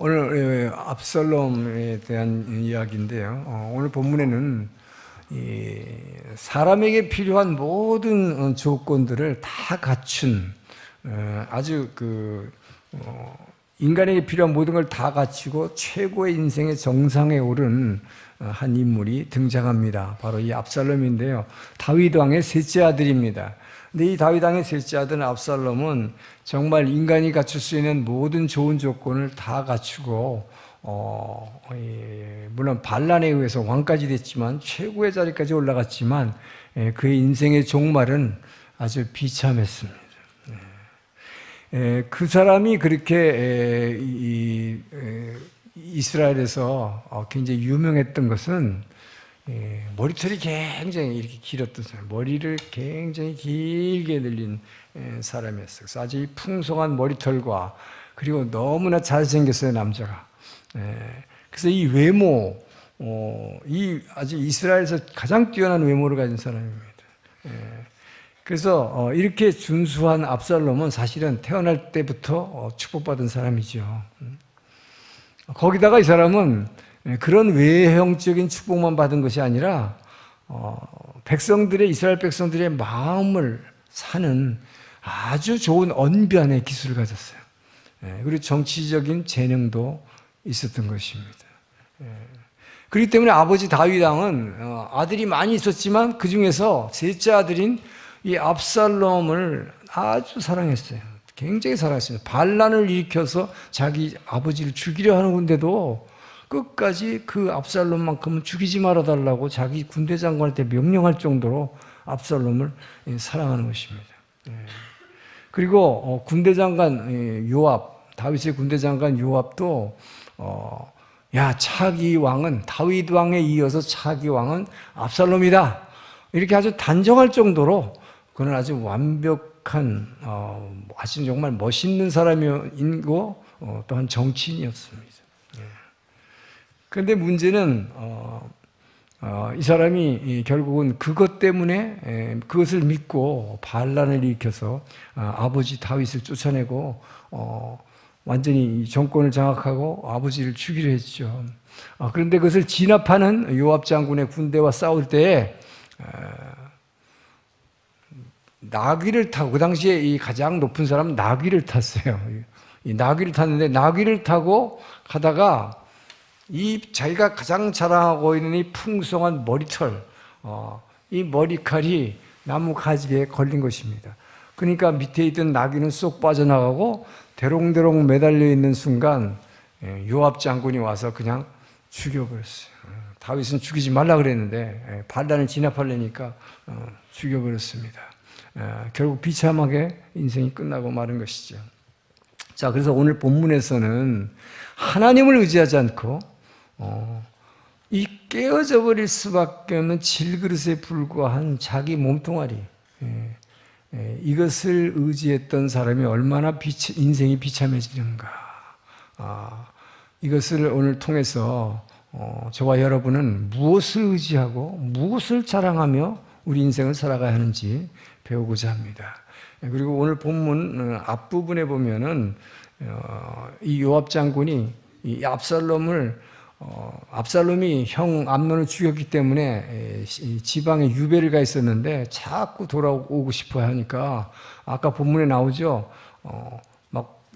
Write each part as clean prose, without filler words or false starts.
오늘 압살롬에 대한 이야기인데요. 오늘 본문에는 사람에게 필요한 모든 조건들을 다 갖춘 아주 인간에게 필요한 모든 걸 다 갖추고 최고의 인생의 정상에 오른 한 인물이 등장합니다. 바로 이 압살롬인데요. 다윗 왕의 셋째 아들입니다. 근데 이 다윗 왕의 셋째 아들 압살롬은 정말 인간이 갖출 수 있는 모든 좋은 조건을 다 갖추고 물론 반란에 의해서 왕까지 됐지만 최고의 자리까지 올라갔지만 그의 인생의 종말은 아주 비참했습니다. 그 사람이 그렇게 이스라엘에서 굉장히 유명했던 것은 머리털이 굉장히 이렇게 길었던 사람, 머리를 굉장히 길게 늘린 사람이었어요. 그래서 아주 풍성한 머리털과 그리고 너무나 잘생겼어요, 남자가. 그래서 이 외모, 이 아주 이스라엘에서 가장 뛰어난 외모를 가진 사람입니다. 그래서 이렇게 준수한 압살롬은 사실은 태어날 때부터 축복받은 사람이죠. 거기다가 이 사람은 그런 외형적인 축복만 받은 것이 아니라 이스라엘 백성들의 마음을 사는 아주 좋은 언변의 기술을 가졌어요. 그리고 정치적인 재능도 있었던 것입니다. 그렇기 때문에 아버지 다윗 왕은 아들이 많이 있었지만 그 중에서 셋째 아들인 이 압살롬을 아주 사랑했어요. 굉장히 사랑했어요. 반란을 일으켜서 자기 아버지를 죽이려 하는 건데도 끝까지 그 압살롬만큼은 죽이지 말아달라고 자기 군대 장관한테 명령할 정도로 압살롬을 사랑하는 것입니다. 그리고 군대 장관 요압, 다윗의 군대 장관 요압도 차기 왕은 다윗 왕에 이어서 차기 왕은 압살롬이다. 이렇게 아주 단정할 정도로 그는 아주 완벽한 아주 정말 멋있는 사람이고 또한 정치인이었습니다. 그런데 문제는 이 사람이 결국은 그것 때문에 그것을 믿고 반란을 일으켜서 아버지 다윗을 쫓아내고 완전히 정권을 장악하고 아버지를 죽이려 했죠. 그런데 그것을 진압하는 요압 장군의 군대와 싸울 때에 나귀를 타고, 그 당시에 이 가장 높은 사람은 나귀를 탔어요. 이 나귀를 탔는데 나귀를 타고 가다가 자기가 가장 자랑하고 있는 이 풍성한 머리털, 이 머리칼이 나무 가지에 걸린 것입니다. 그러니까 밑에 있던 나귀는 쏙 빠져나가고 대롱대롱 매달려 있는 순간 요압 장군이 와서 그냥 죽여버렸어요. 다윗은 죽이지 말라 그랬는데 반란을 진압하려니까 죽여버렸습니다. 결국 비참하게 인생이 끝나고 마른 것이죠. 자, 그래서 오늘 본문에서는 하나님을 의지하지 않고 이 깨어져 버릴 수밖에 없는 질그릇에 불과한 자기 몸뚱아리, 이것을 의지했던 사람이 얼마나 인생이 비참해지는가. 이것을 오늘 통해서 저와 여러분은 무엇을 의지하고 무엇을 자랑하며 우리 인생을 살아가야 하는지 배우고자 합니다. 그리고 오늘 본문 앞부분에 보면은 이 요압 장군이 이 압살롬이 형 암논을 죽였기 때문에 지방에 유배를 가 있었는데 자꾸 돌아오고 싶어 하니까 아까 본문에 나오죠.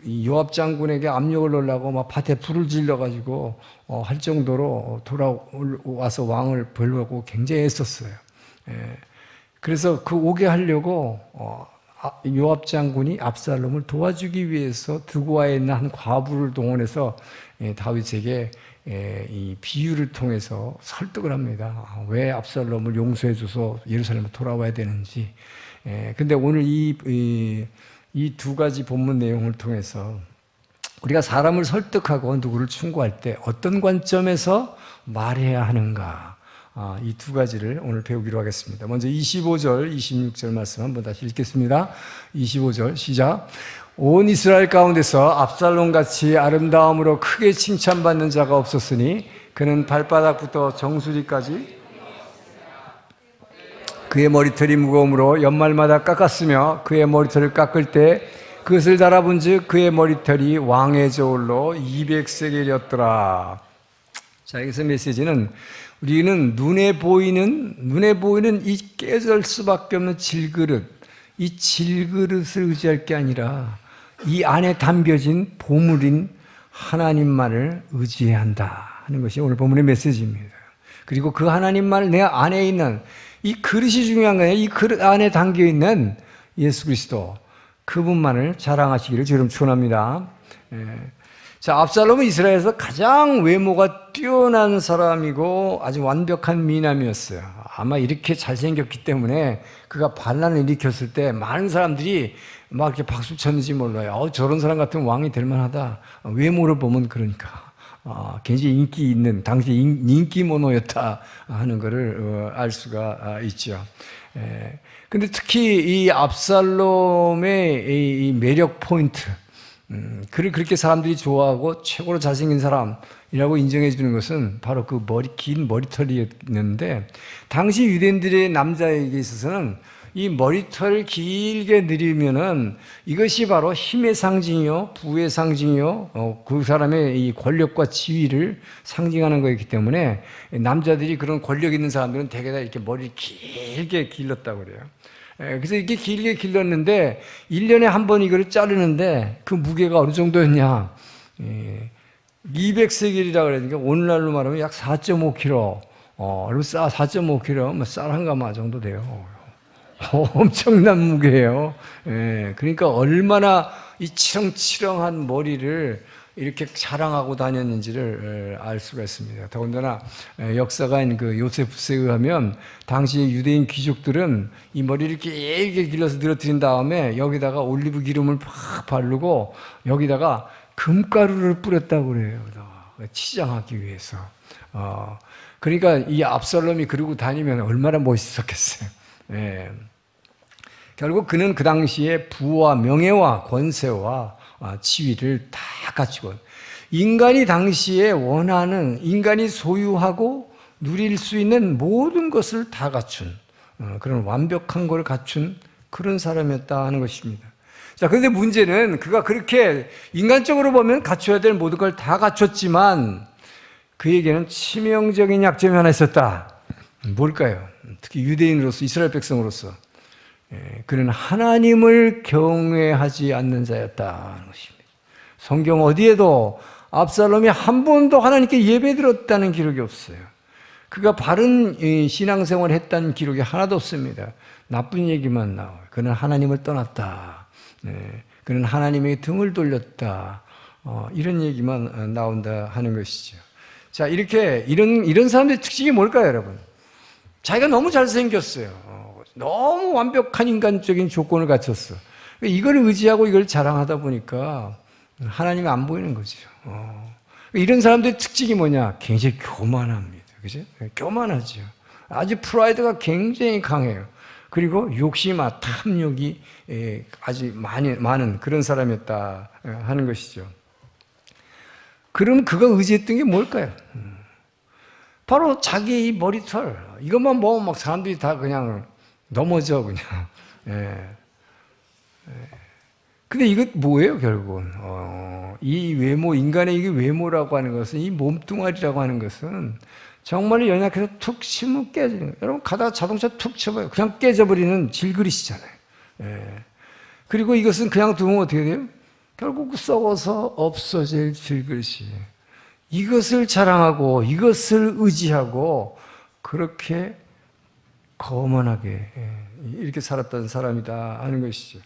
이 요압 장군에게 압력을 넣으려고 막 밭에 불을 질러가지고 할 정도로 돌아와서 왕을 벌려고 굉장히 애썼어요. 그래서 그 오게 하려고 요압 장군이 압살롬을 도와주기 위해서 두고아에 있는 한 과부를 동원해서 다윗에게 이 비유를 통해서 설득을 합니다. 왜 압살롬을 용서해줘서 예루살렘에 돌아와야 되는지. 근데 오늘 이 두 가지 본문 내용을 통해서 우리가 사람을 설득하고 누구를 충고할 때 어떤 관점에서 말해야 하는가, 이 두 가지를 오늘 배우기로 하겠습니다. 먼저 25절, 26절 말씀 한번 다시 읽겠습니다. 25절 시작. 온 이스라엘 가운데서 압살롬같이 아름다움으로 크게 칭찬받는 자가 없었으니 그는 발바닥부터 정수리까지 그의 머리털이 무거움으로 연말마다 깎았으며 그의 머리털을 깎을 때 그것을 달아본즉 그의 머리털이 왕의 저울로 200세겔이었더라. 자, 여기서 메시지는 우리는 눈에 보이는 이 깨질 수밖에 없는 질그릇, 이 질그릇을 의지할 게 아니라 이 안에 담겨진 보물인 하나님만을 의지해야 한다 하는 것이 오늘 본문의 메시지입니다. 그리고 그 하나님만을 내 안에 있는 이 그릇이 중요한 거예요. 이 그릇 안에 담겨 있는 예수 그리스도, 그분만을 자랑하시기를 지금 축원합니다. 자, 압살롬은 이스라엘에서 가장 외모가 뛰어난 사람이고 아주 완벽한 미남이었어요. 아마 이렇게 잘생겼기 때문에 그가 반란을 일으켰을 때 많은 사람들이 막 이렇게 박수 쳤는지 몰라요. 저런 사람 같으면 왕이 될 만하다. 외모를 보면 그러니까. 굉장히 인기 있는, 당시 인기 모노였다 하는 것을 알 수가 있죠. 근데 특히 이 압살롬의 이 매력 포인트, 그를 그렇게 사람들이 좋아하고 최고로 잘생긴 사람이라고 인정해 주는 것은 바로 그 긴 머리털이었는데, 당시 유대인들의 남자에게 있어서는 이 머리털을 길게 늘리면은 이것이 바로 힘의 상징이요, 부의 상징이요, 그 사람의 이 권력과 지위를 상징하는 거였기 때문에 남자들이 그런 권력 있는 사람들은 대개 다 이렇게 머리를 길게 길렀다고 그래요. 그래서 이렇게 길게 길렀는데 1년에 한 번 이거를 자르는데 그 무게가 어느 정도였냐? 200세겔이라고 그러니까 오늘날로 말하면 약 4.5kg. 그리고 4.5kg, 쌀 한 가마 정도 돼요. 엄청난 무게예요. 그러니까 얼마나 이 치렁치렁한 머리를 이렇게 자랑하고 다녔는지를 알 수가 있습니다. 더군다나 역사가인 그 요세푸스에 의하면 당시 유대인 귀족들은 이 머리를 길게 길러서 늘어뜨린 다음에 여기다가 올리브 기름을 팍 바르고 여기다가 금가루를 뿌렸다고 그래요. 치장하기 위해서. 그러니까 이 압살롬이 그러고 다니면 얼마나 멋있었겠어요. 결국 그는 그 당시에 부와 명예와 권세와 지위를 다 갖추고, 인간이 당시에 원하는, 인간이 소유하고 누릴 수 있는 모든 것을 다 갖춘 그런 완벽한 걸 갖춘 그런 사람이었다 하는 것입니다. 자, 그런데 문제는 그가 그렇게 인간적으로 보면 갖춰야 될 모든 걸 다 갖췄지만 그에게는 치명적인 약점이 하나 있었다. 뭘까요? 특히 유대인으로서, 이스라엘 백성으로서 그는 하나님을 경외하지 않는 자였다는 것입니다. 성경 어디에도 압살롬이 한 번도 하나님께 예배드렸다는 기록이 없어요. 그가 바른 신앙생활을 했다는 기록이 하나도 없습니다. 나쁜 얘기만 나와요. 그는 하나님을 떠났다. 그는 하나님에게 등을 돌렸다. 이런 얘기만 나온다 하는 것이죠. 자, 이런 사람들의 특징이 뭘까요, 여러분? 자기가 너무 잘생겼어요. 너무 완벽한 인간적인 조건을 갖췄어. 이걸 의지하고 이걸 자랑하다 보니까 하나님이 안 보이는 거죠. 이런 사람들의 특징이 뭐냐? 굉장히 교만합니다. 그죠? 교만하죠. 아주 프라이드가 굉장히 강해요. 그리고 욕심과 탐욕이 아주 많은 그런 사람이었다 하는 것이죠. 그럼 그가 의지했던 게 뭘까요? 바로 자기 이 머리털, 이것만 보면 막 사람들이 다 그냥 넘어져, 그냥. 근데 이거 뭐예요, 결국은? 이 외모, 인간의 이게 외모라고 하는 것은, 이 몸뚱아리라고 하는 것은 정말 연약해서 툭 치면 깨지는 거예요. 여러분, 가다가 자동차 툭 쳐봐요. 그냥 깨져버리는 질그릇이잖아요. 그리고 이것은 그냥 두면 어떻게 돼요? 결국 썩어서 없어질 질그릇이에요. 이것을 자랑하고 이것을 의지하고 그렇게 거만하게 이렇게 살았던 사람이다 하는 것이죠.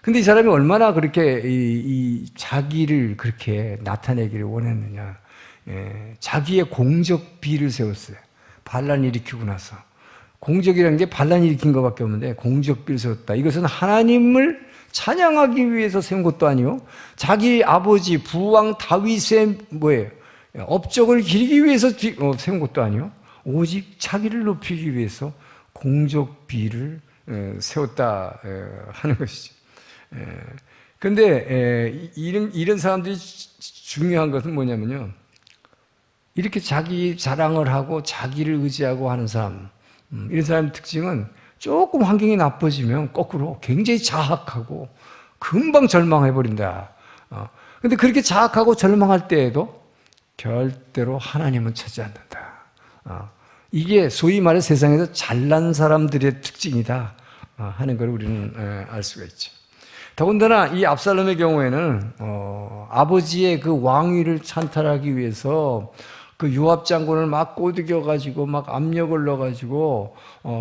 근데 이 사람이 얼마나 그렇게 이 자기를 그렇게 나타내기를 원했느냐. 자기의 공적 비를 세웠어요. 반란 일으키고 나서. 공적이라는 게 반란 일으킨 것밖에 없는데 공적 비를 세웠다. 이것은 하나님을 찬양하기 위해서 세운 것도 아니요, 자기 아버지 부왕 다윗의 업적을 기리기 위해서 세운 것도 아니요, 오직 자기를 높이기 위해서 공적비를 세웠다 하는 것이죠. 그런데 이런 사람들이 중요한 것은 뭐냐면요, 이렇게 자기 자랑을 하고 자기를 의지하고 하는 사람, 이런 사람의 특징은 조금 환경이 나빠지면 거꾸로 굉장히 자학하고 금방 절망해버린다. 근데 그렇게 자학하고 절망할 때에도 절대로 하나님은 찾지 않는다. 이게 소위 말해 세상에서 잘난 사람들의 특징이다 하는 걸 우리는 알 수가 있죠. 더군다나 이 압살롬의 경우에는 아버지의 그 왕위를 찬탈하기 위해서 그 요압 장군을 막 꼬드겨가지고 막 압력을 넣어가지고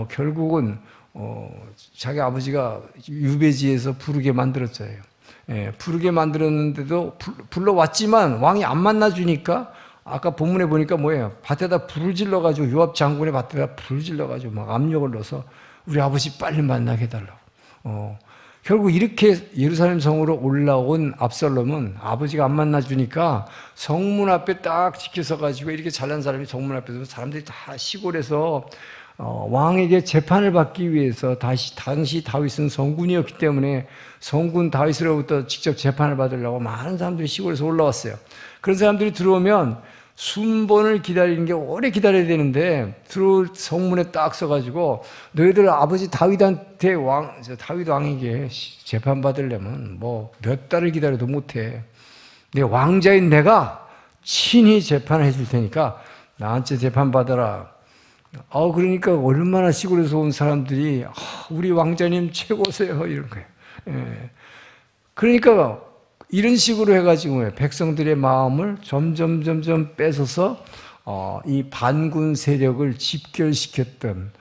결국은 자기 아버지가 유배지에서 부르게 만들었잖아요. 부르게 만들었는데도 불러왔지만 왕이 안 만나주니까 아까 본문에 보니까 뭐예요? 밭에다 불을 질러가지고 요압 장군의 밭에다 불을 질러가지고 막 압력을 넣어서 우리 아버지 빨리 만나게 해달라고. 결국 이렇게 예루살렘 성으로 올라온 압살롬은 아버지가 안 만나주니까 성문 앞에 딱 지켜서가지고 이렇게 잘난 사람이 성문 앞에서 사람들이 다 시골에서 왕에게 재판을 받기 위해서 당시 다윗은 성군이었기 때문에 성군 다윗으로부터 직접 재판을 받으려고 많은 사람들이 시골에서 올라왔어요. 그런 사람들이 들어오면 순번을 기다리는 게 오래 기다려야 되는데 들어올 성문에 딱 써가지고 너희들 아버지 다윗한테 다윗 왕에게 재판 받으려면 뭐 몇 달을 기다려도 못해. 내 왕자인 내가 친히 재판을 해줄 테니까 나한테 재판 받아라. 그러니까 얼마나 시골에서 온 사람들이 우리 왕자님 최고세요 이런 거예요. 그러니까 이런 식으로 해가지고 백성들의 마음을 점점 뺏어서 이 반군 세력을 집결시켰던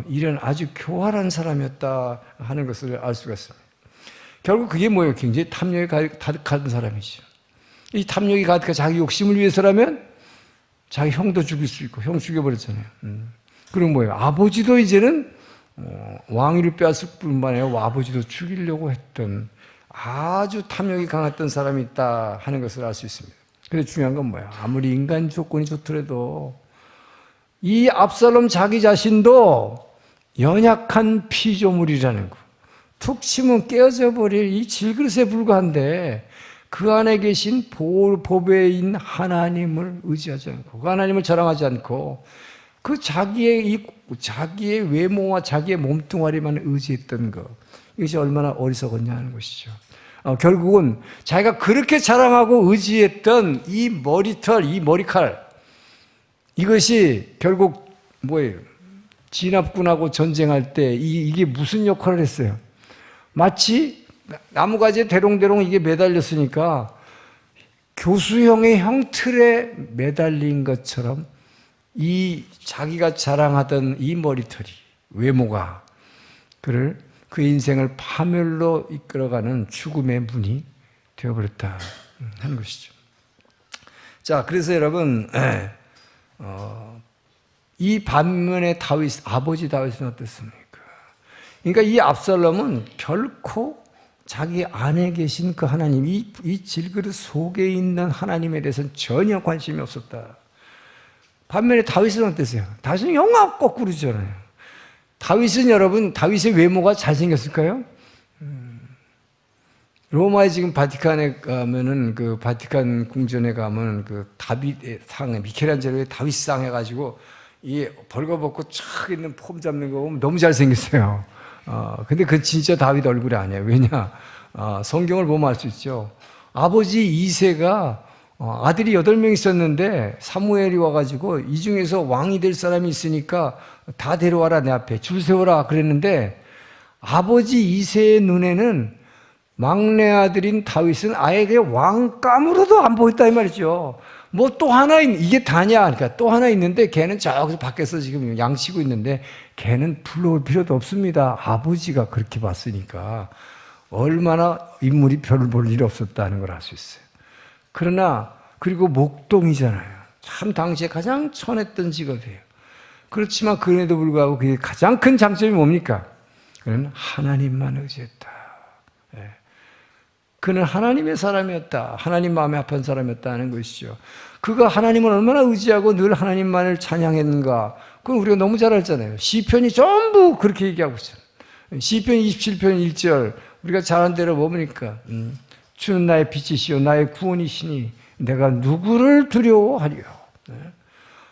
이런 아주 교활한 사람이었다 하는 것을 알 수가 있습니다. 결국 그게 뭐예요? 굉장히 탐욕이 가득한 사람이죠. 이 탐욕이 가득한 자기 욕심을 위해서라면 자기 형도 죽일 수 있고 형 죽여버렸잖아요. 그리고 뭐예요? 아버지도 이제는 왕위를 빼앗을 뿐만 아니라 아버지도 죽이려고 했던 아주 탐욕이 강했던 사람이 있다 하는 것을 알 수 있습니다. 그런데 중요한 건 뭐야? 아무리 인간 조건이 좋더라도 이 압살롬 자기 자신도 연약한 피조물이라는 거. 툭 치면 깨어져 버릴 이 질그릇에 불과한데 그 안에 계신 보배인 하나님을 의지하지 않고 그 하나님을 자랑하지 않고 그 자기의 외모와 자기의 몸뚱아리만 의지했던 것. 이것이 얼마나 어리석었냐 하는 것이죠. 결국은 자기가 그렇게 자랑하고 의지했던 이 머리털, 이 머리칼, 이것이 결국 뭐예요? 진압군하고 전쟁할 때 이게 무슨 역할을 했어요? 마치 나무가지에 대롱대롱 이게 매달렸으니까 교수형의 형틀에 매달린 것처럼 이 자기가 자랑하던 이 머리털이, 외모가 그를 그 인생을 파멸로 이끌어가는 죽음의 문이 되어버렸다 하는 것이죠. 자, 그래서 여러분, 이 반면에 아버지 다윗은 어떻습니까? 그러니까 이 압살롬은 결코 자기 안에 계신 그 하나님, 이 질그릇 속에 있는 하나님에 대해서는 전혀 관심이 없었다. 반면에 다윗은 어땠어요? 다윗은 영화 거꾸로잖아요. 다윗은 여러분, 다윗의 외모가 잘생겼을까요? 로마에 지금 바티칸에 가면은 그 바티칸 궁전에 가면 그 다윗의 상, 미켈란젤로의 다윗 상 해가지고 이 벌거벗고 촥 있는 폼 잡는 거 보면 너무 잘생겼어요. 근데 그 진짜 다윗 얼굴이 아니에요. 왜냐? 성경을 보면 알 수 있죠. 아버지 이새가 아들이 8명 있었는데 사무엘이 와가지고 이 중에서 왕이 될 사람이 있으니까 다 데려와라 내 앞에 줄 세워라 그랬는데 아버지 이새의 눈에는 막내 아들인 다윗은 아예 그 왕감으로도 안 보였다 이 말이죠. 뭐 또 하나 이게 다냐? 그러니까 또 하나 있는데 걔는 저기서 밖에서 지금 양치고 있는데 걔는 불러올 필요도 없습니다. 아버지가 그렇게 봤으니까 얼마나 인물이 별 볼 일이 없었다는 걸 알 수 있어요. 그러나 그리고 목동이잖아요. 참 당시에 가장 천했던 직업이에요. 그렇지만 그럼에도 불구하고 그게 가장 큰 장점이 뭡니까? 그는 하나님만 의지했다. 그는 하나님의 사람이었다. 하나님 마음에 합한 사람이었다는 것이죠. 그가 하나님을 얼마나 의지하고 늘 하나님만을 찬양했는가. 그건 우리가 너무 잘 알잖아요. 시편이 전부 그렇게 얘기하고 있어요. 시편 27편 1절 우리가 잘 아는 대로 뭡니까? 주는 나의 빛이시요 나의 구원이시니 내가 누구를 두려워하리요.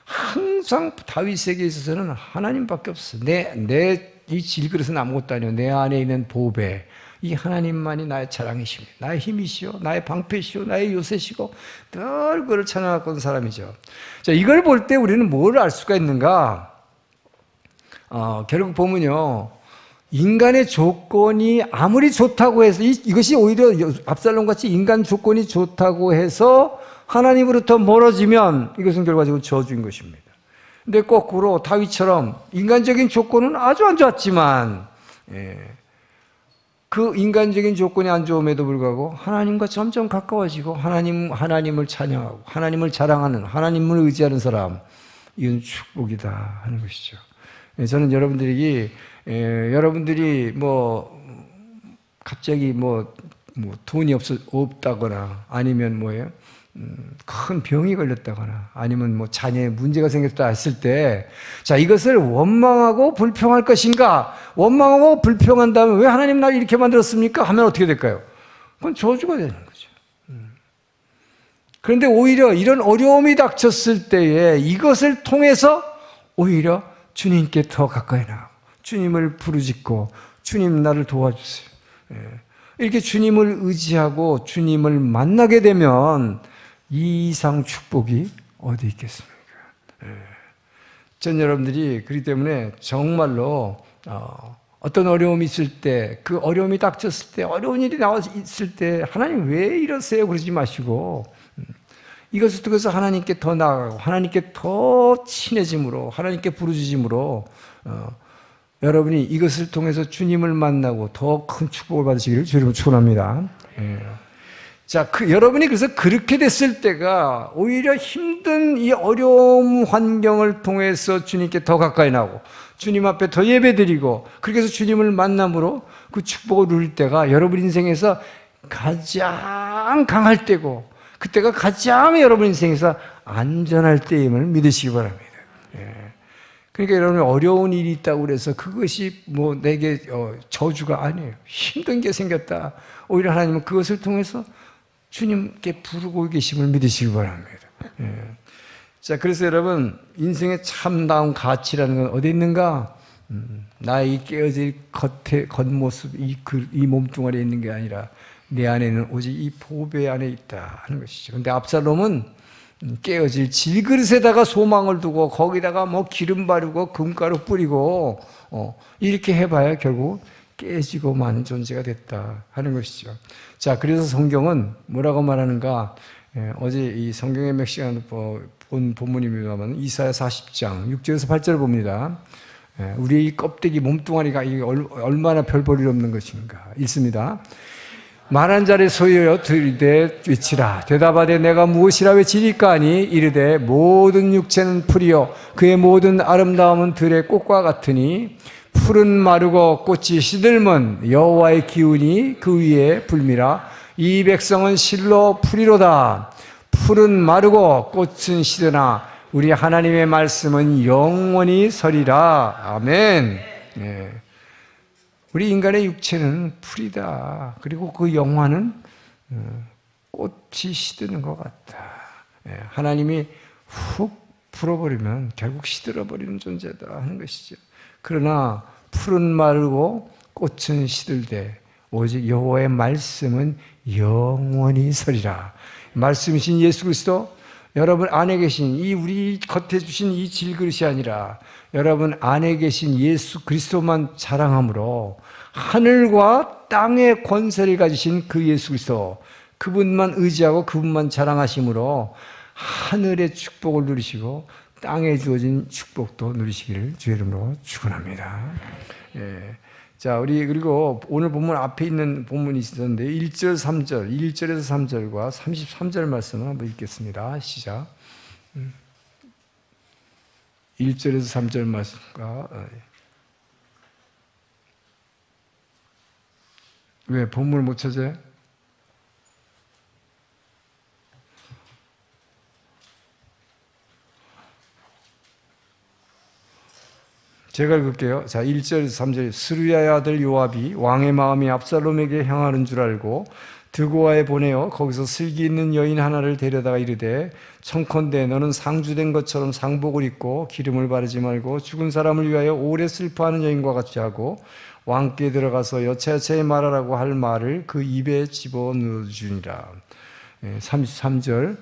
항상 다윗에게 있어서는 하나님밖에 없어. 내 이 질그릇은 아무것도 아니요. 내 안에 있는 보배, 이 하나님만이 나의 자랑이시며 나의 힘이시오, 나의 방패시오, 나의 요새시고 늘 그를 찬양하던 사람이죠. 자, 이걸 볼 때 우리는 뭘 알 수가 있는가? 결국 보면요, 인간의 조건이 아무리 좋다고 해서 이것이 오히려 압살롬 같이 인간 조건이 좋다고 해서 하나님으로부터 멀어지면 이것은 결과적으로 저주인 것입니다. 근데 거꾸로 다윗처럼 인간적인 조건은 아주 안 좋았지만 그 인간적인 조건이 안 좋음에도 불구하고 하나님과 점점 가까워지고 하나님을 찬양하고 하나님을 자랑하는, 하나님을 의지하는 사람, 이건 축복이다 하는 것이죠. 저는 여러분들이 갑자기 돈이 없다거나 아니면 큰 병이 걸렸다거나 아니면 자녀에 문제가 생겼다 했을 때, 자, 이것을 원망하고 불평할 것인가? 원망하고 불평한다면 왜 하나님 날 이렇게 만들었습니까? 하면 어떻게 될까요? 그건 저주가 되는 거죠. 그런데 오히려 이런 어려움이 닥쳤을 때에 이것을 통해서 오히려 주님께 더 가까이 나가고 주님을 부르짖고 주님 나를 도와주세요. 이렇게 주님을 의지하고 주님을 만나게 되면 이 이상 축복이 어디 있겠습니까? 전 여러분들이 그렇기 때문에 정말로 어떤 어려움이 있을 때, 그 어려움이 닥쳤을 때, 어려운 일이 있을 때 하나님 왜 이러세요? 그러지 마시고 이것을 통해서 하나님께 더 나아가고 하나님께 더 친해짐으로 하나님께 부르짖음으로 여러분이 이것을 통해서 주님을 만나고 더 큰 축복을 받으시기를 주님으로 축원합니다. 자, 여러분이 그래서 그렇게 됐을 때가 오히려 힘든 이 어려움 환경을 통해서 주님께 더 가까이 나고 주님 앞에 더 예배드리고 그렇게 해서 주님을 만남으로 그 축복을 누릴 때가 여러분 인생에서 가장 강할 때고 그때가 가장 여러분 인생에서 안전할 때임을 믿으시기 바랍니다. 그러니까 여러분 어려운 일이 있다고 그래서 그것이 내게 저주가 아니에요. 힘든 게 생겼다. 오히려 하나님은 그것을 통해서 주님께 부르고 계심을 믿으시기 바랍니다. 자, 그래서 여러분 인생의 참다운 가치라는 건 어디 있는가? 나의 깨어질 겉모습, 이 몸뚱아리에 있는 게 아니라 내 안에는 오직 이 보배 안에 있다 하는 것이죠. 근데 압살롬은 깨어질 질그릇에다가 소망을 두고 거기다가 기름 바르고 금가루 뿌리고 이렇게 해봐야 결국 깨지고 마는 존재가 됐다 하는 것이죠. 자, 그래서 성경은 뭐라고 말하는가? 어제 이 성경의 몇 시간 본 본문입니다만 이사야 40장 6절에서 8절을 봅니다. 우리의 이 껍데기 몸뚱아리가 얼마나 별 볼일 없는 것인가 읽습니다. 말한 자를 소유하여 들이대 외치라. 대답하되 내가 무엇이라 외치리까 하니 이르되 모든 육체는 풀이요 그의 모든 아름다움은 들의 꽃과 같으니 풀은 마르고 꽃이 시들면 여호와의 기운이 그 위에 불미라. 이 백성은 실로 풀이로다. 풀은 마르고 꽃은 시드나 우리 하나님의 말씀은 영원히 서리라. 아멘. 우리 인간의 육체는 풀이다. 그리고 그 영화는 꽃이 시드는 것 같다. 하나님이 훅 풀어버리면 결국 시들어버리는 존재다 하는 것이죠. 그러나 풀은 마르고 꽃은 시들되 오직 여호와의 말씀은 영원히 서리라. 말씀이신 예수 그리스도, 여러분 안에 계신 우리 겉에 주신 이 질그릇이 아니라 여러분 안에 계신 예수 그리스도만 자랑함으로 하늘과 땅의 권세를 가지신 그 예수 그리스도, 그분만 의지하고 그분만 자랑하심으로 하늘의 축복을 누리시고 땅에 주어진 축복도 누리시기를 주의 이름으로 축원합니다. 자, 우리 그리고 오늘 본문 앞에 있는 본문이 있었는데 1절, 3절, 1절에서 3절과 33절 말씀을 한번 읽겠습니다. 시작. 1절에서 3절 말씀과 왜 본문을 못 찾아요? 제가 읽을게요. 자, 1절에서 3절. 스루야의 아들 요압이 왕의 마음이 압살롬에게 향하는 줄 알고 드고아에 보내어 거기서 슬기 있는 여인 하나를 데려다가 이르되 청컨대 너는 상주된 것처럼 상복을 입고 기름을 바르지 말고 죽은 사람을 위하여 오래 슬퍼하는 여인과 같이 하고 왕께 들어가서 여차여차히 말하라고 할 말을 그 입에 집어넣어주니라. 33절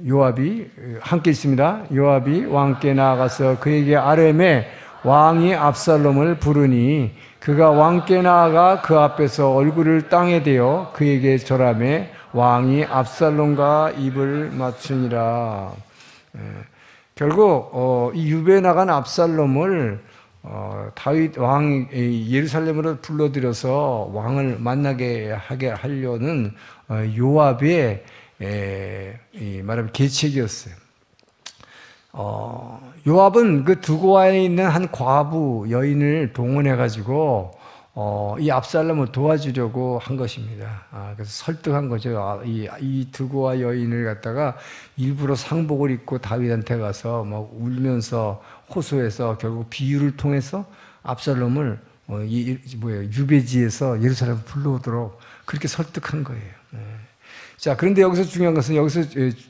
요압이 함께 있습니다. 요압이 왕께 나아가서 그에게 아뢰매 왕이 압살롬을 부르니 그가 왕께 나아가 그 앞에서 얼굴을 땅에 대어 그에게 절하매 왕이 압살롬과 입을 맞추니라. 결국 이 유배에 나간 압살롬을 다윗 왕이 예루살렘으로 불러들여서 왕을 만나게 하게 하려는 요압의 말하면 계책이었어요. 요압은 그 두고아에 있는 한 과부 여인을 동원해가지고 이 압살롬을 도와주려고 한 것입니다. 그래서 설득한 거죠. 이 두고아 여인을 갖다가 일부러 상복을 입고 다윗한테 가서 막 울면서 호소해서 결국 비유를 통해서 압살롬을 유배지에서 예루살렘 불러오도록 그렇게 설득한 거예요. 자, 그런데 여기서 중요한 것은 여기서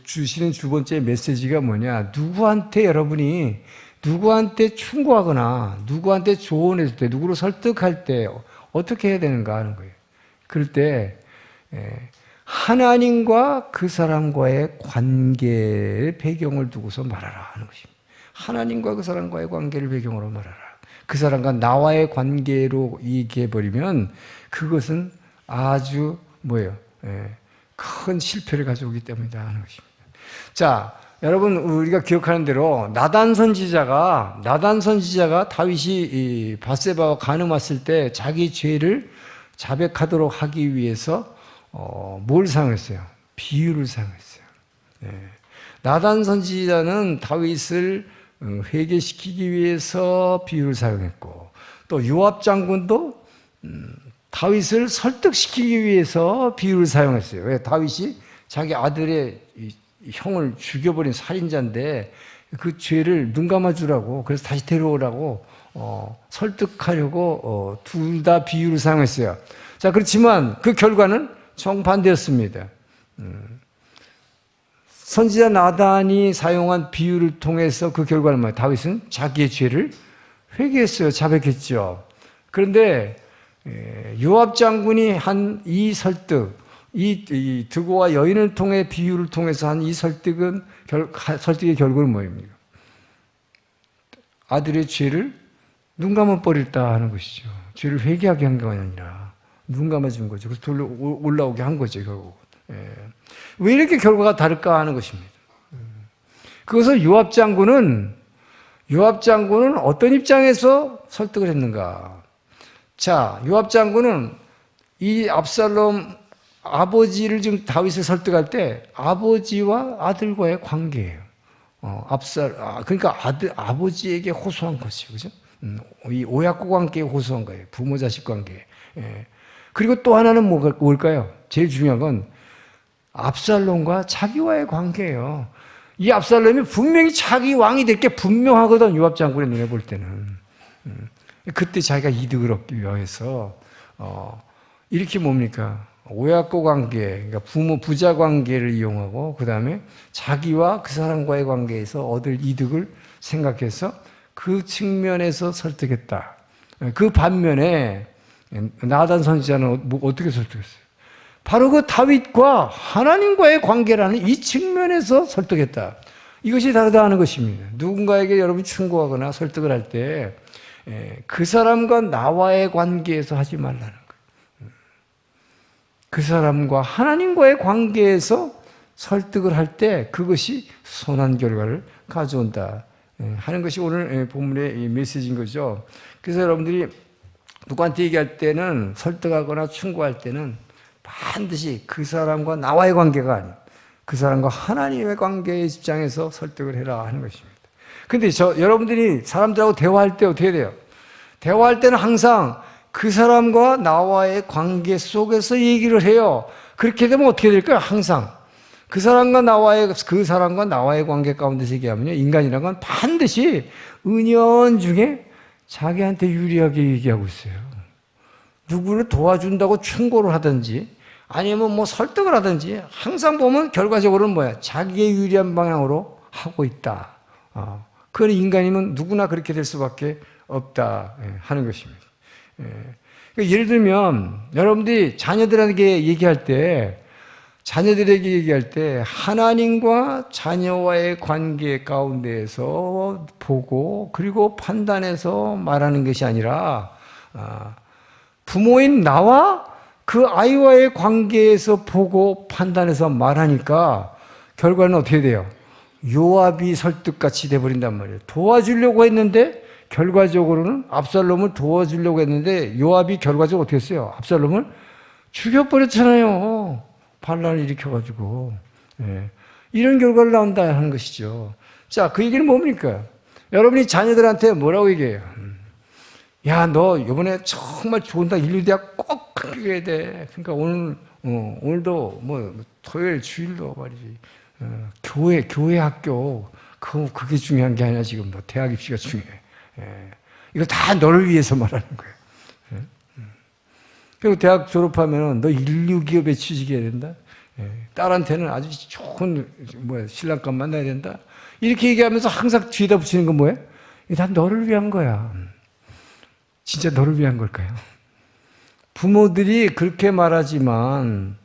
주시는 두 번째 메시지가 뭐냐? 여러분이 누구한테 충고하거나 누구한테 조언할 때, 누구를 설득할 때 어떻게 해야 되는가 하는 거예요. 그럴 때 하나님과 그 사람과의 관계의 배경을 두고서 말하라 하는 것입니다. 하나님과 그 사람과의 관계를 배경으로 말하라. 그 사람과 나와의 관계로 얘기해버리면 그것은 아주 큰 실패를 가져오기 때문이다 하는 것입니다. 자, 여러분 우리가 기억하는 대로 나단 선지자가 다윗이 밧세바와 간음했을 때 자기 죄를 자백하도록 하기 위해서 뭘 사용했어요? 비유를 사용했어요. 나단 선지자는 다윗을 회개시키기 위해서 비유를 사용했고, 또 요압 장군도 다윗을 설득시키기 위해서 비유를 사용했어요. 왜? 다윗이 자기 아들의 형을 죽여버린 살인자인데 그 죄를 눈 감아주라고, 그래서 다시 데려오라고 설득하려고 둘 다 비유를 사용했어요. 자, 그렇지만 그 결과는 정반대였습니다. 선지자 나단이 사용한 비유를 통해서 그 결과는 뭐예요? 다윗은 자기의 죄를 회개했어요. 자백했죠. 그런데 요압 장군이 한 이 설득, 이 드고와 여인을 통해 비유를 통해서 한 이 설득의 결과는 뭐입니까? 아들의 죄를 눈 감아 버렸다 하는 것이죠. 죄를 회개하게 한 게 아니라 눈 감아 준 거죠. 그래서 올라오게 한 거죠, 결국. 왜 이렇게 결과가 다를까 하는 것입니다. 그것을 요압 장군은 어떤 입장에서 설득을 했는가? 자, 요압 장군은 이 압살롬 아버지를 지금 다윗을 설득할 때 아버지와 아들과의 관계예요. 그러니까 아버지에게 호소한 것이, 그죠? 이 오약고 관계에 호소한 거예요. 부모 자식 관계. 그리고 또 하나는 뭘까요? 제일 중요한 건 압살롬과 자기와의 관계예요. 이 압살롬이 분명히 자기 왕이 될 게 분명하거든, 요압 장군의 눈에 볼 때는. 그때 자기가 이득을 얻기 위해서 이렇게 뭡니까? 오약고 관계, 그러니까 부자 관계를 이용하고 그 다음에 자기와 그 사람과의 관계에서 얻을 이득을 생각해서 그 측면에서 설득했다. 그 반면에 나단 선지자는 어떻게 설득했어요? 바로 그 다윗과 하나님과의 관계라는 이 측면에서 설득했다. 이것이 다르다 하는 것입니다. 누군가에게 여러분이 충고하거나 설득을 할 때 그 사람과 나와의 관계에서 하지 말라는 거예요. 그 사람과 하나님과의 관계에서 설득을 할 때 그것이 선한 결과를 가져온다 하는 것이 오늘 본문의 메시지인 거죠. 그래서 여러분들이 누구한테 얘기할 때는, 설득하거나 충고할 때는 반드시 그 사람과 나와의 관계가 아니에요. 그 사람과 하나님의 관계의 입장에서 설득을 해라 하는 것입니다. 근데 여러분들이 사람들하고 대화할 때 어떻게 돼요? 대화할 때는 항상 그 사람과 나와의 관계 속에서 얘기를 해요. 그렇게 되면 어떻게 될까요? 항상 그 사람과 나와의 관계 가운데서 얘기하면요, 인간이라는 건 반드시 은연중에 자기한테 유리하게 얘기하고 있어요. 누구를 도와준다고 충고를 하든지 아니면 설득을 하든지 항상 보면 결과적으로는 뭐야? 자기의 유리한 방향으로 하고 있다. 그건 인간이면 누구나 그렇게 될 수밖에 없다 하는 것입니다. 그러니까 예를 들면 여러분들이 자녀들에게 얘기할 때 하나님과 자녀와의 관계 가운데에서 보고 그리고 판단해서 말하는 것이 아니라 부모인 나와 그 아이와의 관계에서 보고 판단해서 말하니까 결과는 어떻게 돼요? 요압이 설득같이 돼버린단 말이에요. 도와주려고 했는데 결과적으로는 압살롬을 도와주려고 했는데 요압이 결과적으로 어떻게 했어요? 압살롬을 죽여버렸잖아요. 반란을 일으켜가지고. 이런 결과를 나온다 하는 것이죠. 자, 그 얘기는 뭡니까? 여러분이 자녀들한테 뭐라고 얘기해요? 야, 너 이번에 정말 좋은 인류대학 꼭 합격해야 돼. 그러니까 오늘도 토요일 주일도 말이지. 교회 학교 그게 중요한 게 아니라 지금 대학 입시가 중요해. 이거 다 너를 위해서 말하는 거예요. 그리고 대학 졸업하면 너 인류 기업에 취직해야 된다. 딸한테는 아주 좋은 신랑감 만나야 된다. 이렇게 얘기하면서 항상 뒤에다 붙이는 건 뭐예요? 이거 다 너를 위한 거야. 진짜 너를 위한 걸까요? 부모들이 그렇게 말하지만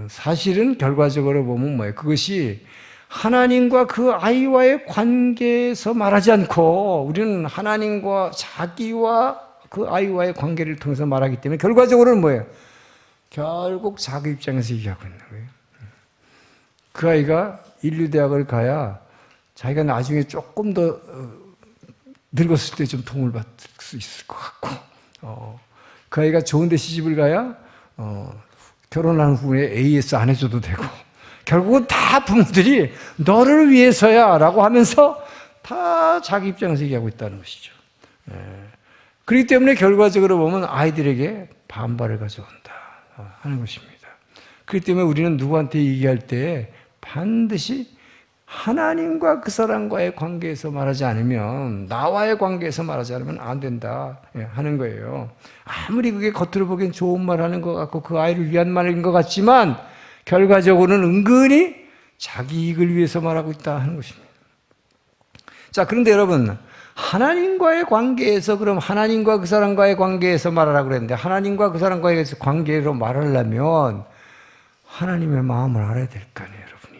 사실은 결과적으로 보면 뭐예요? 그것이 하나님과 그 아이와의 관계에서 말하지 않고 우리는 하나님과 자기와 그 아이와의 관계를 통해서 말하기 때문에 결과적으로는 뭐예요? 결국 자기 입장에서 얘기하고 있는 거예요. 그 아이가 인류대학을 가야 자기가 나중에 조금 더 늙었을 때 좀 도움을 받을 수 있을 것 같고 그 아이가 좋은 데 시집을 가야 결혼한 후에 AS 안 해줘도 되고 결국은 다 부모들이 너를 위해서야 라고 하면서 다 자기 입장에서 얘기하고 있다는 것이죠. 그렇기 때문에 결과적으로 보면 아이들에게 반발을 가져온다 하는 것입니다. 그렇기 때문에 우리는 누구한테 얘기할 때 반드시 하나님과 그 사람과의 관계에서 말하지 않으면, 나와의 관계에서 말하지 않으면 안 된다 하는 거예요. 아무리 그게 겉으로 보기엔 좋은 말 하는 것 같고 그 아이를 위한 말인 것 같지만 결과적으로는 은근히 자기 이익을 위해서 말하고 있다 하는 것입니다. 자, 그런데 여러분, 하나님과의 관계에서, 그럼 하나님과 그 사람과의 관계에서 말하라고 그랬는데, 하나님과 그 사람과의 관계로 말하려면 하나님의 마음을 알아야 될 거 아니에요, 여러분이.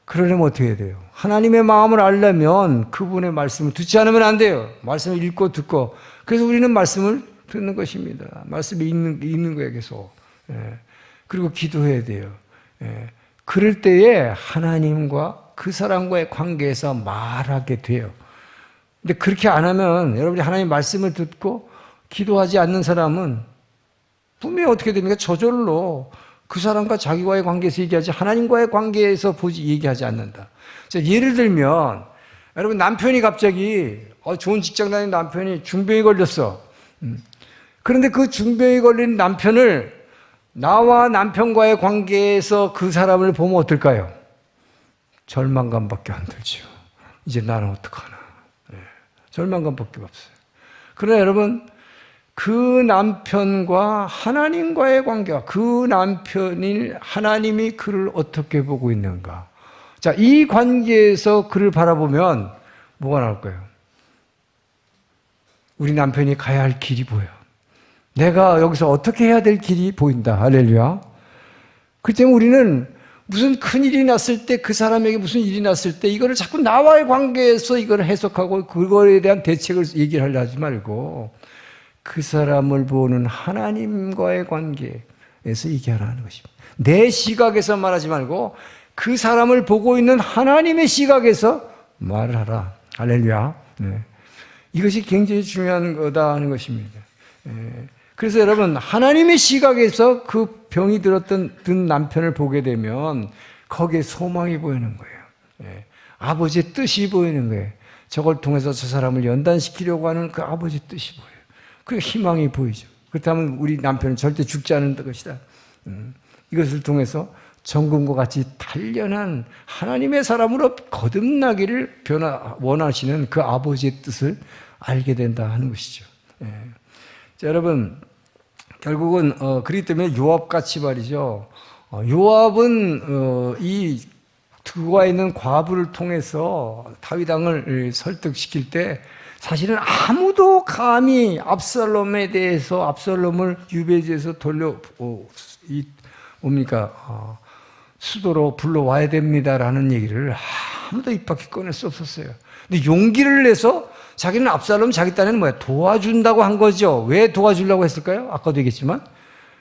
그러려면 어떻게 해야 돼요? 하나님의 마음을 알려면 그분의 말씀을 듣지 않으면 안 돼요. 말씀을 읽고 듣고. 그래서 우리는 말씀을 듣는 것입니다. 말씀을 읽는 거예요, 계속. 그리고 기도해야 돼요. 그럴 때에 하나님과 그 사람과의 관계에서 말하게 돼요. 근데 그렇게 안 하면, 여러분이 하나님 말씀을 듣고 기도하지 않는 사람은 분명히 어떻게 됩니까? 저절로 그 사람과 자기와의 관계에서 얘기하지 하나님과의 관계에서 얘기하지 않는다. 자, 예를 들면 여러분, 남편이 갑자기 좋은 직장 다니는 남편이 중병이 걸렸어. 그런데 그 중병이 걸린 남편을 나와 남편과의 관계에서 그 사람을 보면 어떨까요? 절망감밖에 안 들죠. 이제 나는 어떡하나. 절망감밖에 없어요. 그러나 여러분, 그 남편과 하나님과의 관계와 그 남편인 하나님이 그를 어떻게 보고 있는가. 자, 이 관계에서 그를 바라보면 뭐가 나올까요? 우리 남편이 가야 할 길이 보여. 내가 여기서 어떻게 해야 될 길이 보인다. 할렐루야. 그렇기 때문에 우리는 무슨 큰일이 났을 때, 그 사람에게 무슨 일이 났을 때 이거를 자꾸 나와의 관계에서 이걸 해석하고 그거에 대한 대책을 얘기를 하려 하지 말고 그 사람을 보는 하나님과의 관계에서 얘기하라는 것입니다. 내 시각에서 말하지 말고 그 사람을 보고 있는 하나님의 시각에서 말을 하라. 할렐루야. 이것이 굉장히 중요한 거다 하는 것입니다. 그래서 여러분, 하나님의 시각에서 그 병이 든 남편을 보게 되면 거기에 소망이 보이는 거예요. 아버지의 뜻이 보이는 거예요. 저걸 통해서 저 사람을 연단시키려고 하는 그 아버지의 뜻이 보여요. 그 희망이 보이죠. 그렇다면 우리 남편은 절대 죽지 않을 것이다. 이것을 통해서 정금과 같이 단련한 하나님의 사람으로 거듭나기를 원하시는 그 아버지의 뜻을 알게 된다 하는 것이죠. 자, 여러분, 결국은 그렇기 때문에 요압같이 말이죠. 요압은 이 들어와 있는 과부를 통해서 다윗 왕을 설득시킬 때 사실은 아무도 감히 압살롬에 대해서 압살롬을 유배지에서 수도로 불러와야 됩니다라는 얘기를 아무도 입 밖에 꺼낼 수 없었어요. 근데 용기를 내서 자기는 압살롬 자기 딴에는 뭐야? 도와준다고 한 거죠. 왜 도와주려고 했을까요? 아까도 얘기했지만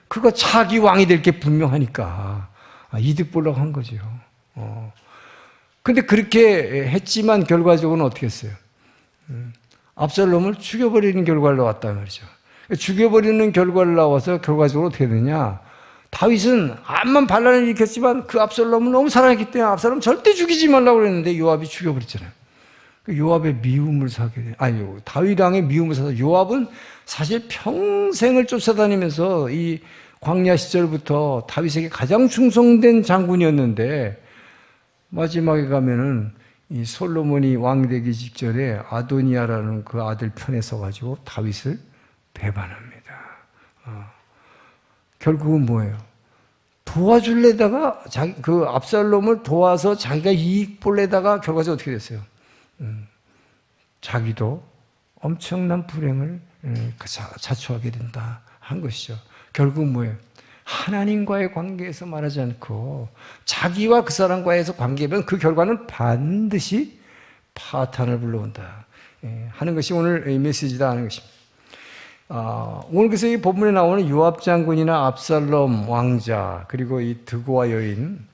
그거 자기 왕이 될 게 분명하니까 이득 보려고 한 거죠. 근데 그렇게 했지만 결과적으로는 어떻게 했어요? 압살롬을 죽여버리는 결과를 나왔단 말이죠. 죽여버리는 결과를 나와서 결과적으로 어떻게 되느냐? 다윗은 암만 반란을 일으켰지만 그 압살롬을 너무 사랑했기 때문에 압살롬 절대 죽이지 말라고 그랬는데 요압이 죽여버렸잖아요. 요압의 미움을 사게 돼요. 다윗 왕의 미움을 사서 요압은 사실 평생을 쫓아다니면서 이 광야 시절부터 다윗에게 가장 충성된 장군이었는데 마지막에 가면은 이 솔로몬이 왕 되기 직전에 아도니아라는 그 아들 편에 서가지고 다윗을 배반합니다. 결국은 뭐예요? 도와줄래다가 그 압살롬을 도와서 자기가 이익 볼래다가 결과적으로 어떻게 됐어요? 자기도 엄청난 불행을 자초하게 된다 한 것이죠. 결국은 뭐예요? 하나님과의 관계에서 말하지 않고 자기와 그 사람과에서 관계면 그 결과는 반드시 파탄을 불러온다 하는 것이 오늘 이 메시지다 하는 것입니다. 오늘 그래서 이 본문에 나오는 요압 장군이나 압살롬 왕자 그리고 이 드고와 여인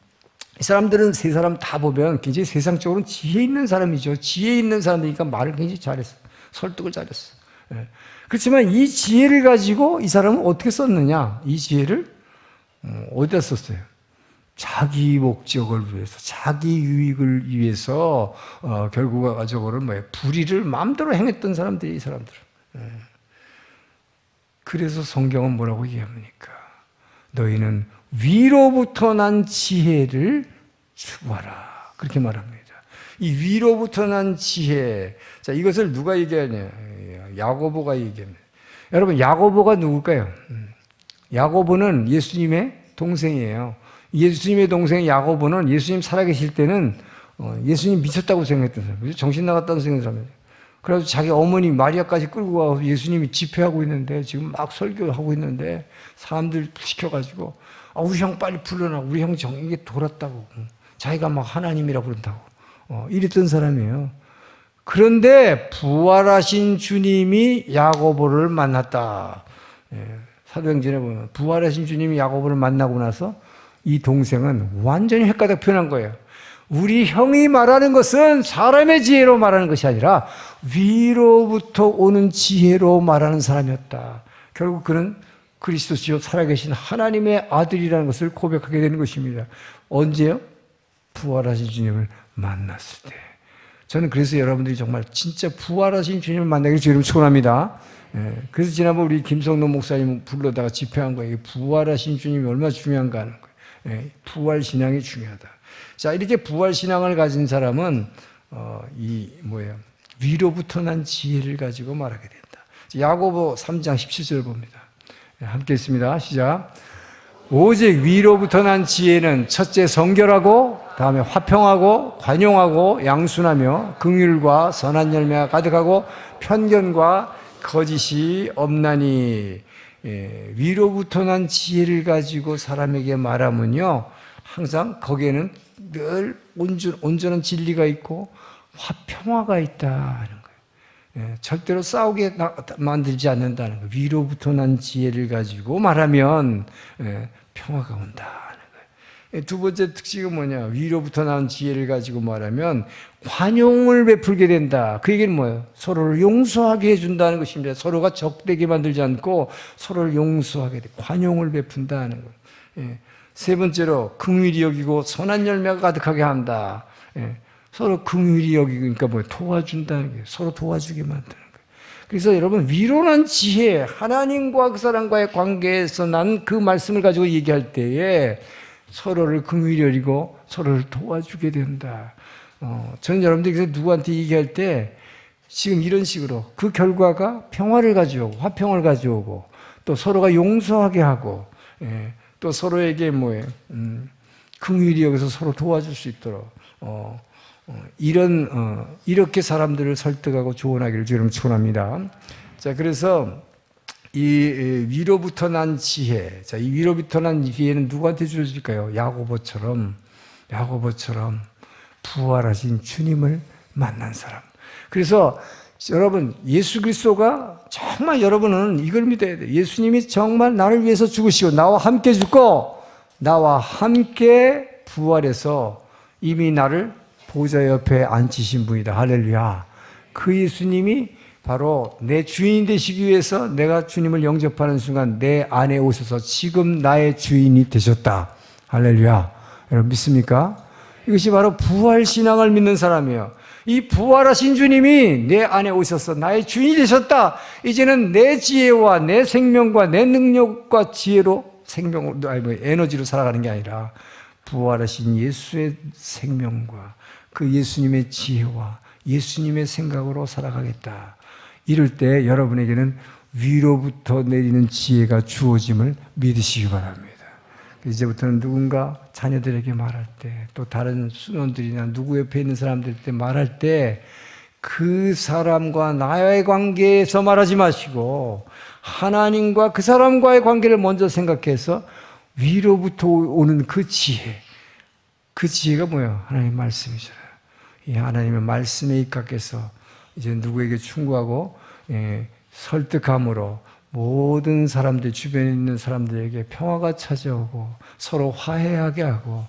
이 사람들은 세 사람 다 보면 굉장히 세상적으로는 지혜 있는 사람이죠. 지혜 있는 사람이니까 말을 굉장히 잘했어. 설득을 잘했어. 그렇지만 이 지혜를 가지고 이 사람은 어떻게 썼느냐? 이 지혜를 어디다 썼어요? 자기 목적을 위해서, 자기 유익을 위해서 결과적으로는 뭐예요? 불의를 마음대로 행했던 사람들이 이 사람들. 그래서 성경은 뭐라고 얘기합니까? 너희는 위로부터 난 지혜를 추구하라. 그렇게 말합니다. 이 위로부터 난 지혜. 자, 이것을 누가 얘기하냐? 야고보가 얘기합니다. 여러분, 야고보가 누굴까요? 야고보는 예수님의 동생이에요. 예수님의 동생 야고보는 예수님 살아계실 때는 예수님 미쳤다고 생각했던 사람이에요. 정신 나갔다고 생각했던 사람이에요. 그래서 자기 어머니 마리아까지 끌고 가서 예수님이 집회하고 있는데 지금 막 설교하고 있는데 사람들 시켜가지고 우리 형 빨리 불러놔. 우리 형 이게 돌았다고. 자기가 막 하나님이라고 그런다고. 이랬던 사람이에요. 그런데 부활하신 주님이 야고보를 만났다. 사도행전에 보면 부활하신 주님이 야고보를 만나고 나서 이 동생은 완전히 헷가닥 표현한 거예요. 우리 형이 말하는 것은 사람의 지혜로 말하는 것이 아니라 위로부터 오는 지혜로 말하는 사람이었다. 결국 그는 그리스도시요 살아계신 하나님의 아들이라는 것을 고백하게 되는 것입니다. 언제요? 부활하신 주님을 만났을 때. 저는 그래서 여러분들이 정말 진짜 부활하신 주님을 만나기를 주님을 축원합니다. 그래서 지난번 우리 김성노 목사님 불러다가 집회한 거예요. 부활하신 주님이 얼마나 중요한가 하는 거예요. 부활 신앙이 중요하다. 자, 이렇게 부활 신앙을 가진 사람은 위로부터 난 지혜를 가지고 말하게 된다. 야고보 3장 17절 봅니다. 함께 읽습니다. 시작. 오직 위로부터 난 지혜는 첫째 성결하고 다음에 화평하고 관용하고 양순하며 긍휼과 선한 열매가 가득하고 편견과 거짓이 없나니. 위로부터 난 지혜를 가지고 사람에게 말하면요 항상 거기에는 늘 온전한 진리가 있고 화평화가 있다는 거예요. 절대로 싸우게 만들지 않는다는 거예요. 위로부터 난 지혜를 가지고 말하면 평화가 온다는 거예요. 두 번째 특징은 뭐냐? 위로부터 난 지혜를 가지고 말하면 관용을 베풀게 된다. 그 얘기는 뭐예요? 서로를 용서하게 해준다는 것입니다. 서로가 적되게 만들지 않고 서로를 용서하게 돼. 관용을 베푼다는 거예요. 세 번째로 긍휼히 여기고 선한 열매가 가득하게 한다. 서로 긍휼히 여기니까 도와준다는 거예요. 서로 도와주게 만드는 거예요. 그래서 여러분 위로난 지혜, 하나님과 그 사람과의 관계에서 난 그 말씀을 가지고 얘기할 때에 서로를 긍휼히 여기고 서로를 도와주게 된다. 저는 여러분들께서 누구한테 얘기할 때 지금 이런 식으로 그 결과가 평화를 가져오고 화평을 가져오고 또 서로가 용서하게 하고 또 서로에게 긍휼히 여기서 서로 도와줄 수 있도록 이렇게 사람들을 설득하고 조언하기를 주님 축원합니다. 자, 그래서 이 위로부터 난 지혜, 자, 이 위로부터 난 지혜는 누구한테 주어질까요? 야고보처럼 부활하신 주님을 만난 사람. 그래서 여러분, 예수 그리스도가 정말 여러분은 이걸 믿어야 돼요. 예수님이 정말 나를 위해서 죽으시고 나와 함께 죽고 나와 함께 부활해서 이미 나를 보좌 옆에 앉히신 분이다. 할렐루야. 그 예수님이 바로 내 주인이 되시기 위해서 내가 주님을 영접하는 순간 내 안에 오셔서 지금 나의 주인이 되셨다. 할렐루야. 여러분 믿습니까? 이것이 바로 부활신앙을 믿는 사람이에요. 이 부활하신 주님이 내 안에 오셔서 나의 주인이 되셨다. 이제는 내 지혜와 내 생명과 내 능력과 지혜로 에너지로 살아가는 게 아니라 부활하신 예수의 생명과 그 예수님의 지혜와 예수님의 생각으로 살아가겠다. 이럴 때 여러분에게는 위로부터 내리는 지혜가 주어짐을 믿으시기 바랍니다. 이제부터는 누군가 자녀들에게 말할 때, 또 다른 수놈들이나 누구 옆에 있는 사람들한테 말할 때 그 사람과 나의 관계에서 말하지 마시고 하나님과 그 사람과의 관계를 먼저 생각해서 위로부터 오는 그 지혜, 그 지혜가 뭐예요? 하나님의 말씀이잖아요. 이 하나님의 말씀에 입각해서 이제 누구에게 충고하고 설득함으로 모든 사람들, 주변에 있는 사람들에게 평화가 찾아오고 서로 화해하게 하고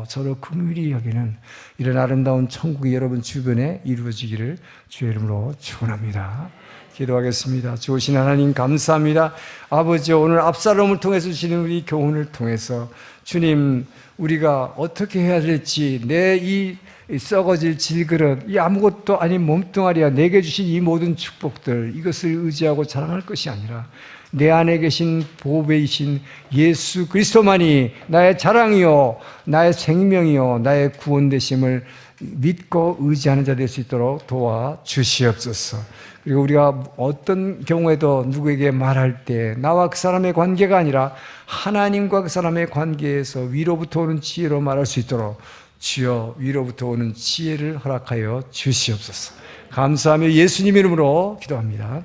서로 긍휼히 여기는 이런 아름다운 천국이 여러분 주변에 이루어지기를 주의 이름으로 축원합니다. 기도하겠습니다. 좋으신 하나님 감사합니다. 아버지, 오늘 압살롬을 통해서 주시는 우리 교훈을 통해서 주님, 우리가 어떻게 해야 될지, 내 이 썩어질 질그릇, 이 아무것도 아닌 몸뚱아리야 내게 주신 이 모든 축복들, 이것을 의지하고 자랑할 것이 아니라 내 안에 계신 보배이신 예수 그리스도만이 나의 자랑이요, 나의 생명이요, 나의 구원되심을 믿고 의지하는 자 될 수 있도록 도와주시옵소서. 그리고 우리가 어떤 경우에도 누구에게 말할 때 나와 그 사람의 관계가 아니라 하나님과 그 사람의 관계에서 위로부터 오는 지혜로 말할 수 있도록 주여 위로부터 오는 지혜를 허락하여 주시옵소서. 감사하며 예수님 이름으로 기도합니다. 아멘.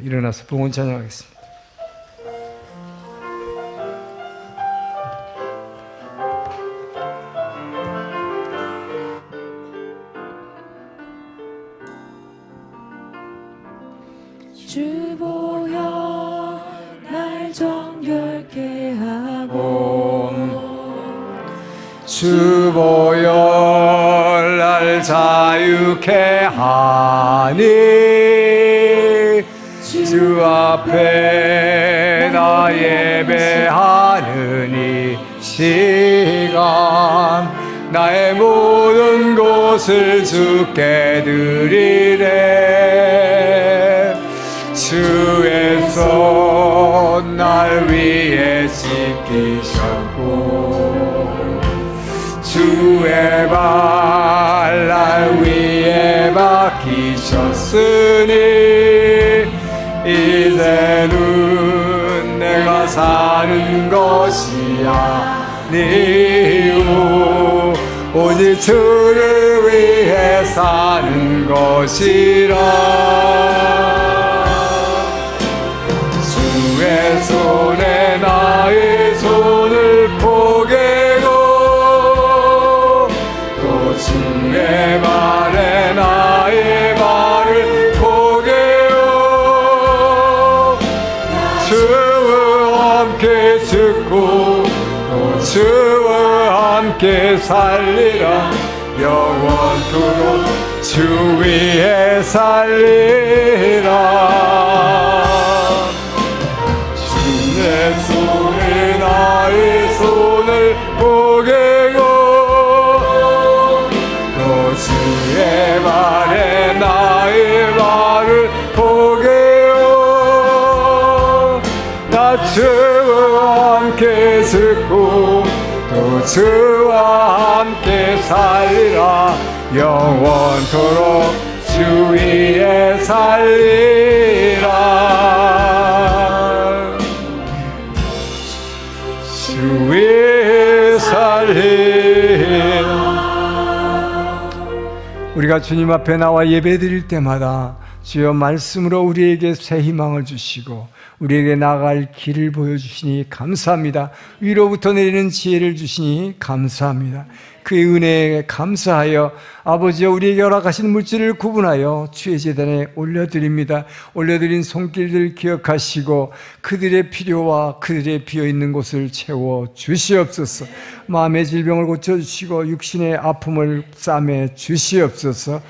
일어나서 봉헌 찬양하겠습니다. 주 보여 날 정결케 하고 주 보여 날 자유케 하니 주 앞에 나 예배하는 이 시간 나의 모든 것을 주께 드리래. 주의 손 날 위해 지키셨고 주의 발 날 위해 박히셨으니 이제는 내가 사는 것이 아니오 오직 주를 위해 사는 것이라. 주의 손에 나의 손을 포개고 또 주의 발에 나의 발을 포개요. 주와 함께 죽고 또 주와 함께 살리라. 영원토록 주 위에 살리라. 내 손에 나의 손을 포개고 또 주의 발에 나의 발을 포개요. 나 주와 함께 죽고 또 주와 함께 살리라. 영원토록 주 위에 살리라. 주 위에 살리라. 우리가 주님 앞에 나와 예배드릴 때마다 주여 말씀으로 우리에게 새 희망을 주시고 우리에게 나아갈 길을 보여주시니 감사합니다. 위로부터 내리는 지혜를 주시니 감사합니다. 그의 은혜에 감사하여 아버지여 우리에게 허락하신 물질을 구분하여 주의 제단에 올려드립니다. 올려드린 손길들 기억하시고 그들의 필요와 그들의 비어있는 곳을 채워 주시옵소서. 마음의 질병을 고쳐주시고 육신의 아픔을 싸매 주시옵소서.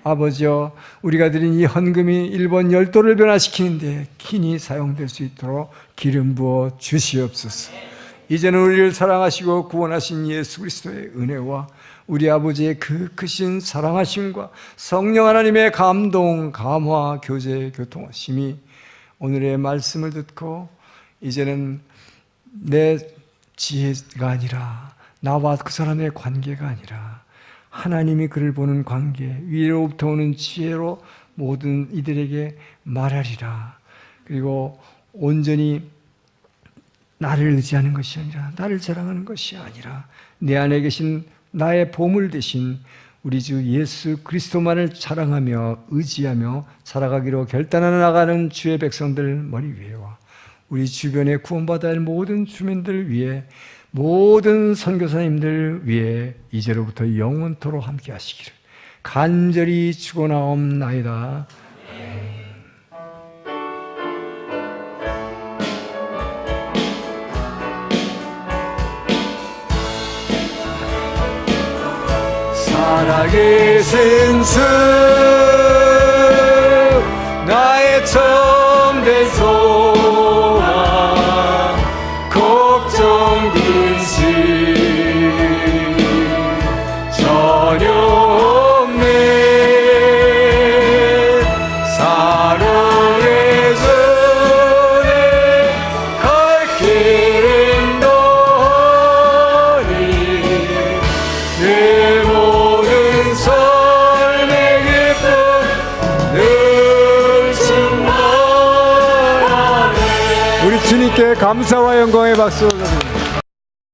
아버지여 우리가 드린 이 헌금이 일본 열도를 변화시키는데 긴히 사용될 수 있도록 기름 부어 주시옵소서. 이제는 우리를 사랑하시고 구원하신 예수 그리스도의 은혜와 우리 아버지의 그 크신 사랑하심과 성령 하나님의 감동, 감화, 교제, 교통하심이 오늘의 말씀을 듣고 이제는 내 지혜가 아니라 나와 그 사람의 관계가 아니라 하나님이 그를 보는 관계, 위로부터 오는 지혜로 모든 이들에게 말하리라. 그리고 온전히 나를 의지하는 것이 아니라 나를 자랑하는 것이 아니라 내 안에 계신 나의 보물 대신 우리 주 예수 그리스도만을 자랑하며 의지하며 살아가기로 결단하여 나가는 주의 백성들 머리 위에와 우리 주변에 구원받아야 할 모든 주민들 위에 모든 선교사님들 위해 이제로부터 영원토록 함께 하시기를 간절히 축원하옵나이다. 살아계신 주 나의 참된 소망 걱정 근심 전혀 없네 사랑의 전에 갈 길은 너니 내 모든 삶의 기쁨 늘 충만하네. 우리 주님께 감사와 영광의 박수 올려드립니다.